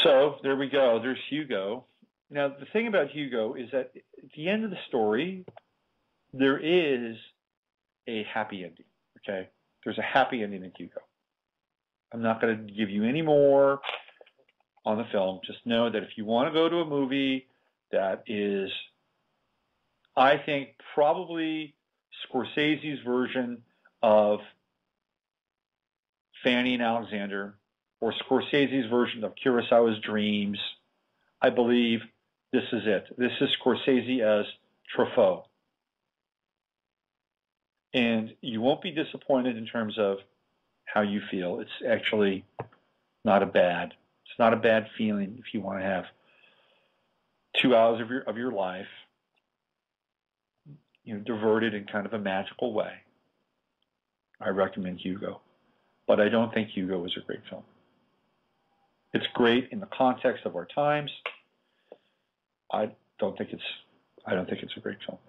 So there we go. There's Hugo. Now, the thing about Hugo is that at the end of the story, there is a happy ending, okay? There's a happy ending in Hugo. I'm not going to give you any more on the film. Just know that if you want to go to a movie that is, I think, probably Scorsese's version of Fanny and Alexander, or Scorsese's version of Kurosawa's Dreams, I believe this is it. This is Scorsese as Truffaut. And you won't be disappointed in terms of how you feel. It's actually not a bad feeling if you want to have 2 hours of your life, diverted in kind of a magical way. I recommend Hugo. But I don't think Hugo is a great film. It's great in the context of our times. I don't think it's a great film.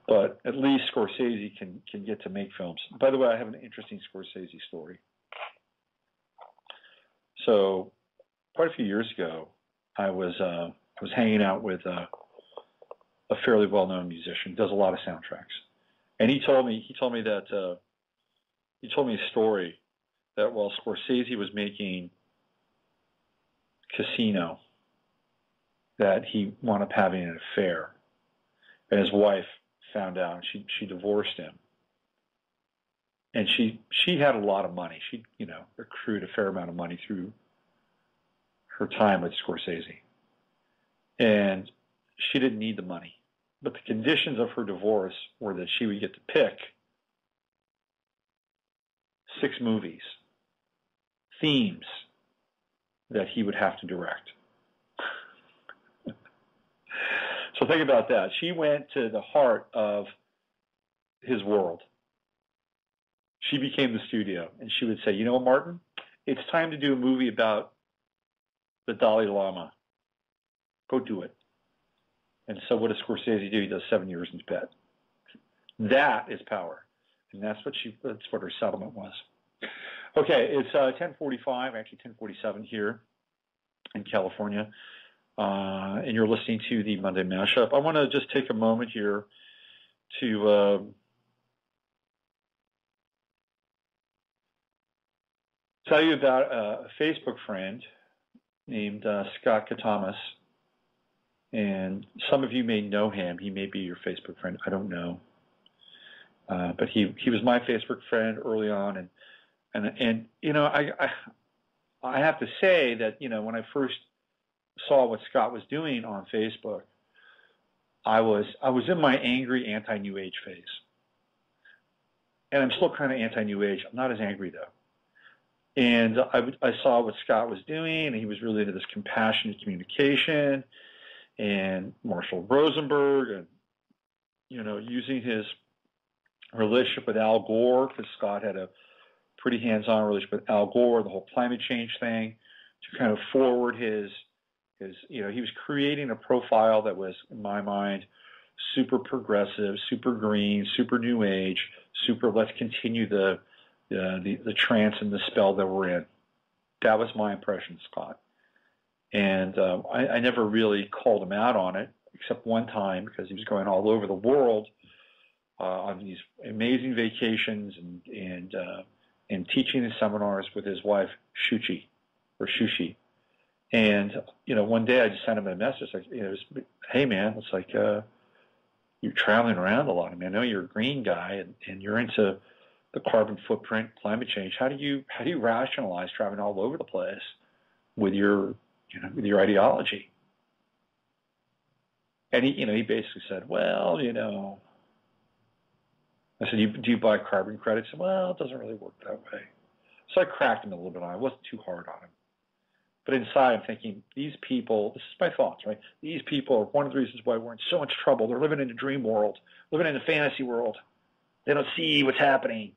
But at least Scorsese can get to make films. By the way, I have an interesting Scorsese story. So quite a few years ago, I was hanging out with a fairly well-known musician. He does a lot of soundtracks, and he told me a story that while Scorsese was making Casino, that he wound up having an affair, and his wife found out. She divorced him, and she had a lot of money. She accrued a fair amount of money through her time with Scorsese, and she didn't need the money. But the conditions of her divorce were that she would get to pick 6 movies, themes that he would have to direct. So think about that. She went to the heart of his world. She became the studio, and she would say, you know what, Martin? It's time to do a movie about the Dalai Lama. Go do it. And so what does Scorsese do? He does 7 years in Tibet. That is power. And that's what her settlement was. Okay, it's 10:45, actually 10:47 here in California. And you're listening to the Monday Mashup. I want to just take a moment here to tell you about a Facebook friend named Scott Katamas. And some of you may know him. He may be your Facebook friend. I don't know. But he was my Facebook friend early on. And I have to say that, when I first saw what Scott was doing on Facebook, I was in my angry anti-New Age phase. And I'm still kind of anti-New Age. I'm not as angry, though. And I saw what Scott was doing, and he was really into this compassionate communication and Marshall Rosenberg, and, using his relationship with Al Gore, because Scott had a pretty hands-on relationship with Al Gore, the whole climate change thing, to kind of forward his he was creating a profile that was, in my mind, super progressive, super green, super New Age, super let's continue the trance and the spell that we're in. That was my impression of Scott. And I never really called him out on it, except one time, because he was going all over the world on these amazing vacations and teaching in seminars with his wife, Shuchi. And, one day I just sent him a message, like, hey, man, it's like you're traveling around a lot. I mean, I know you're a green guy and you're into the carbon footprint, climate change. How do you rationalize traveling all over the place with your ideology? And he basically said, well, I said, do you buy carbon credits? He said, well, it doesn't really work that way. So I cracked him a little bit on it. I wasn't too hard on him. But inside, I'm thinking, these people, this is my thoughts, right? These people are one of the reasons why we're in so much trouble. They're living in a dream world, living in a fantasy world. They don't see what's happening.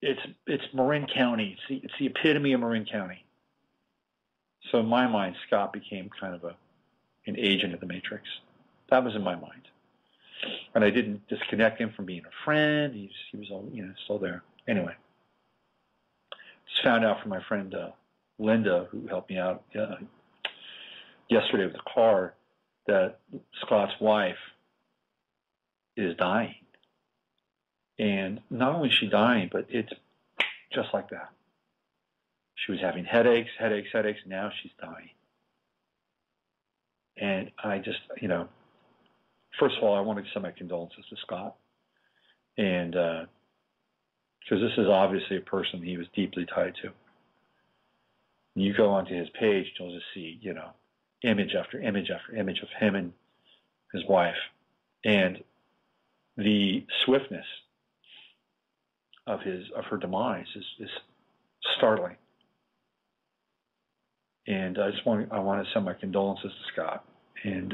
It's Marin County. It's the epitome of Marin County. So in my mind, Scott became kind of an agent of the Matrix. That was in my mind. And I didn't disconnect him from being a friend. He was all, still there. Anyway, just found out from my friend Linda, who helped me out yesterday with the car, that Scott's wife is dying. And not only is she dying, but it's just like that. She was having headaches, and now she's dying. And I just, first of all, I want to send my condolences to Scott. And because this is obviously a person he was deeply tied to. You go onto his page, you'll just see, image after image after image of him and his wife. And the swiftness of her demise is startling. And I want to send my condolences to Scott and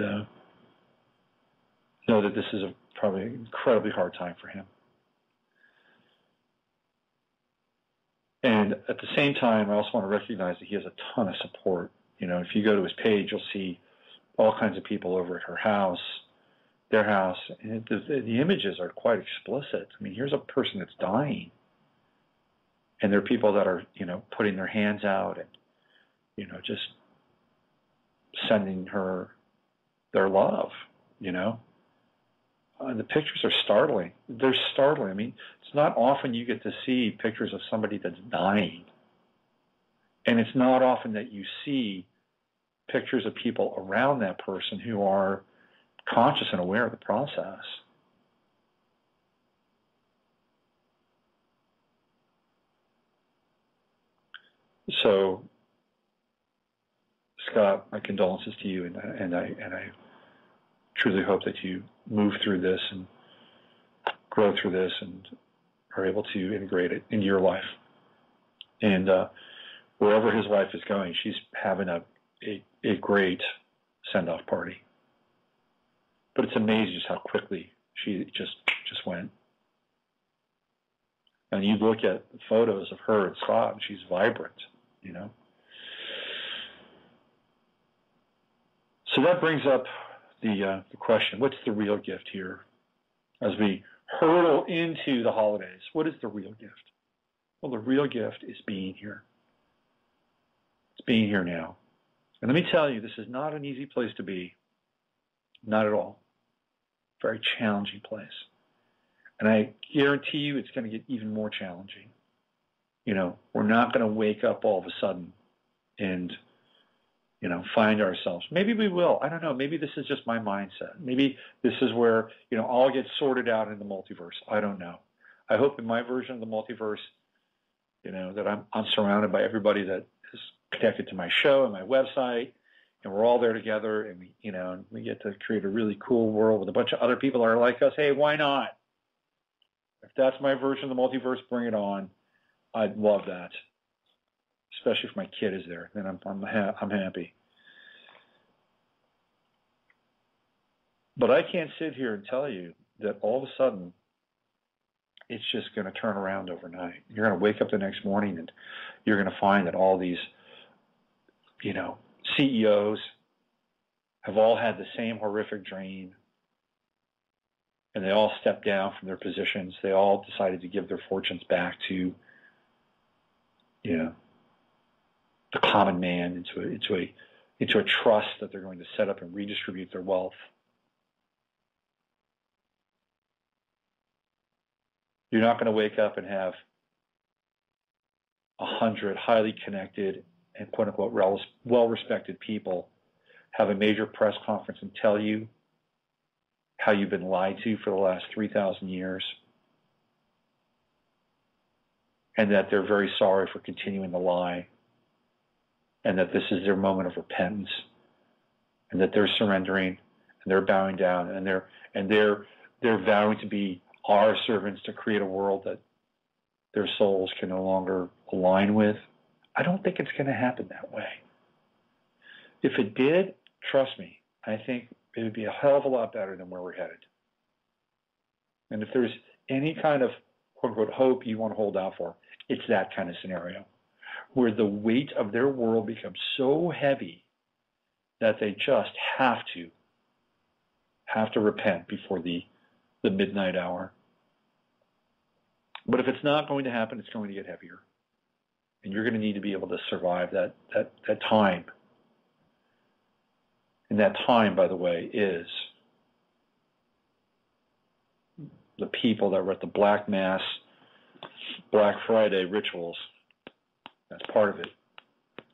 know that this is probably an incredibly hard time for him. And at the same time, I also want to recognize that he has a ton of support. If you go to his page, you'll see all kinds of people over at her house, their house, and the images are quite explicit. I mean, here's a person that's dying, and there are people that are, putting their hands out and, just sending her their love, the pictures are startling. They're startling. I mean, it's not often you get to see pictures of somebody that's dying. And it's not often that you see pictures of people around that person who are conscious and aware of the process. So, Scott, my condolences to you, and I truly hope that you move through this and grow through this and are able to integrate it into your life. And wherever his wife is going, she's having a great send-off party. But it's amazing just how quickly she just went. And you look at photos of her and Scott, and she's vibrant, So that brings up the question, what's the real gift here? As we hurtle into the holidays, what is the real gift? Well, the real gift is being here. It's being here now. And let me tell you, this is not an easy place to be. Not at all. Very challenging place. And I guarantee you it's going to get even more challenging. We're not going to wake up all of a sudden and, find ourselves. Maybe we will. I don't know. Maybe this is just my mindset. Maybe this is where, all gets sorted out in the multiverse. I don't know. I hope in my version of the multiverse, that I'm surrounded by everybody that is connected to my show and my website, and we're all there together, and we get to create a really cool world with a bunch of other people that are like us. Hey, why not? If that's my version of the multiverse, bring it on. I'd love that, especially if my kid is there. Then I'm happy. But I can't sit here and tell you that all of a sudden it's just going to turn around overnight. You're going to wake up the next morning and you're going to find that all these, CEOs have all had the same horrific dream, and they all stepped down from their positions. They all decided to give their fortunes back to, the common man, into a trust that they're going to set up and redistribute their wealth. You're not going to wake up and have 100 highly connected and quote-unquote well-respected people have a major press conference and tell you how you've been lied to for the last 3,000 years, and that they're very sorry for continuing the lie, and that this is their moment of repentance, and that they're surrendering, and they're bowing down, and they're vowing to be our servants to create a world that their souls can no longer align with. I don't think it's going to happen that way. If it did, trust me, I think it would be a hell of a lot better than where we're headed. And if there's any kind of quote-unquote hope you want to hold out for, it's that kind of scenario, where the weight of their world becomes so heavy that they just have to repent before the midnight hour. But if it's not going to happen, it's going to get heavier. And you're going to need to be able to survive that time. And that time, by the way, is the people that were at the Black Mass, Black Friday rituals. That's part of it.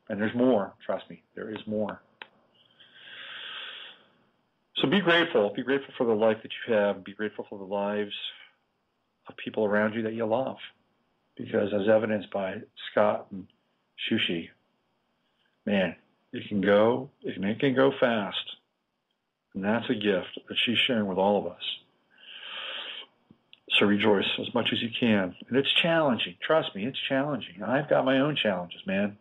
And there's more. Trust me, there is more. So be grateful. Be grateful for the life that you have. Be grateful for the lives of people around you that you love. Because as evidenced by Scott and Shushi, man, it can go fast. And that's a gift that she's sharing with all of us. So rejoice as much as you can. And it's challenging. Trust me, it's challenging. I've got my own challenges, man.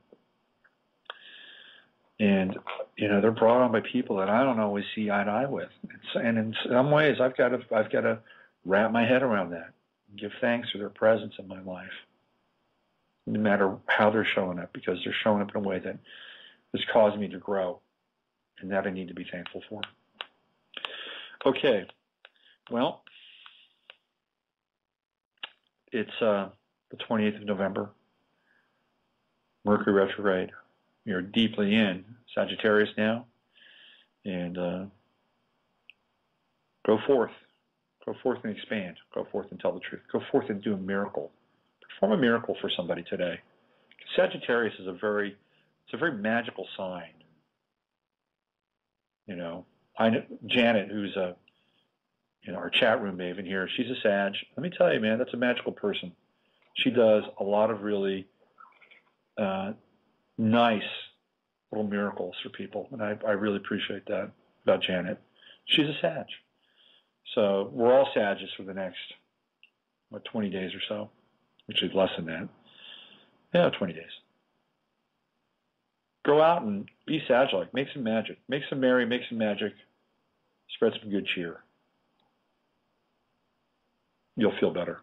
And, they're brought on by people that I don't always see eye to eye with. And in some ways, I've got to wrap my head around that. Give thanks for their presence in my life, no matter how they're showing up, because they're showing up in a way that is causing me to grow, and that I need to be thankful for. Okay, well, it's the 28th of November, Mercury retrograde. You're deeply in Sagittarius now, and go forth. Go forth and expand. Go forth and tell the truth. Go forth and do a miracle. Perform a miracle for somebody today. Sagittarius is a very magical sign. I know Janet, who's our chat room maven here, she's a Sag. Let me tell you, man, that's a magical person. She does a lot of really nice little miracles for people, and I really appreciate that about Janet. She's a Sag. So we're all Sages for the next, 20 days or so, which is less than that. Yeah, 20 days. Go out and be Sag-like. Make some magic. Make some merry, make some magic. Spread some good cheer. You'll feel better.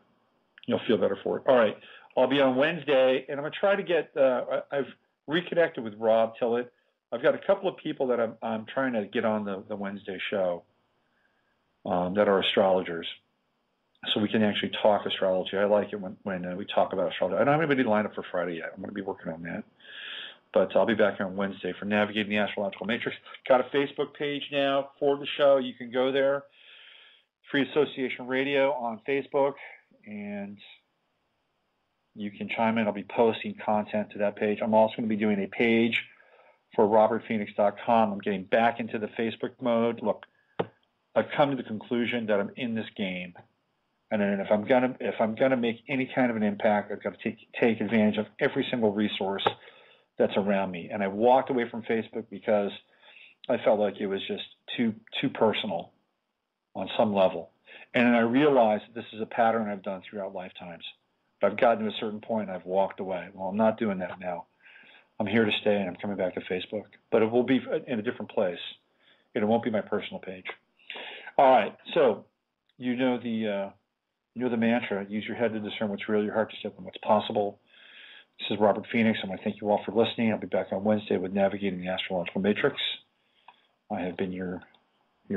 You'll feel better for it. All right. I'll be on Wednesday, and I'm going to try to get, I've reconnected with Rob Tillett. I've got a couple of people that I'm trying to get on the Wednesday show that are astrologers, so we can actually talk astrology. I like it when we talk about astrology. I don't have anybody lined up for Friday yet. I'm going to be working on that. But I'll be back here on Wednesday for Navigating the Astrological Matrix. Got a Facebook page now for the show. You can go there. Free Association Radio on Facebook, and you can chime in. I'll be posting content to that page. I'm also going to be doing a page for robertphoenix.com. I'm getting back into the Facebook mode. Look, I've come to the conclusion that I'm in this game, and then if I'm gonna make any kind of an impact, I've got to take advantage of every single resource that's around me. And I walked away from Facebook because I felt like it was just too personal on some level. And then I realized that this is a pattern I've done throughout lifetimes. But I've gotten to a certain point and I've walked away. Well, I'm not doing that now. I'm here to stay, and I'm coming back to Facebook. But it will be in a different place. It won't be my personal page. All right. So you know the mantra. Use your head to discern what's real, your heart to step on what's possible. This is Robert Phoenix. I want to thank you all for listening. I'll be back on Wednesday with Navigating the Astrological Matrix. I have been your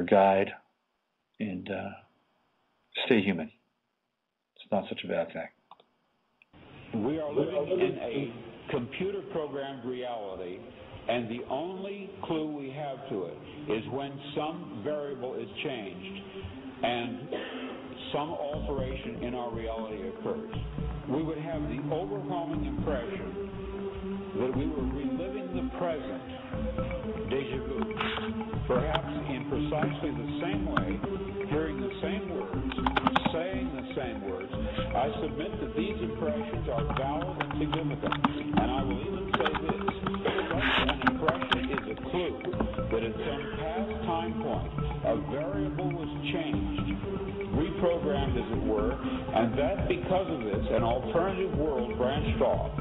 guide, and stay human. It's not such a bad thing. We are living in a computer-programmed reality, and the only clue we have to it is when some variable is changed and some alteration in our reality occurs. We would have the overwhelming impression that we were reliving the present, déjà vu, perhaps in precisely the same way, hearing the same words, saying the same words. I submit that these impressions are valid and significant, and I will even say this: such an impression is a clue that at some past time point, a variable was changed, reprogrammed as it were, and that because of this, an alternative world branched off.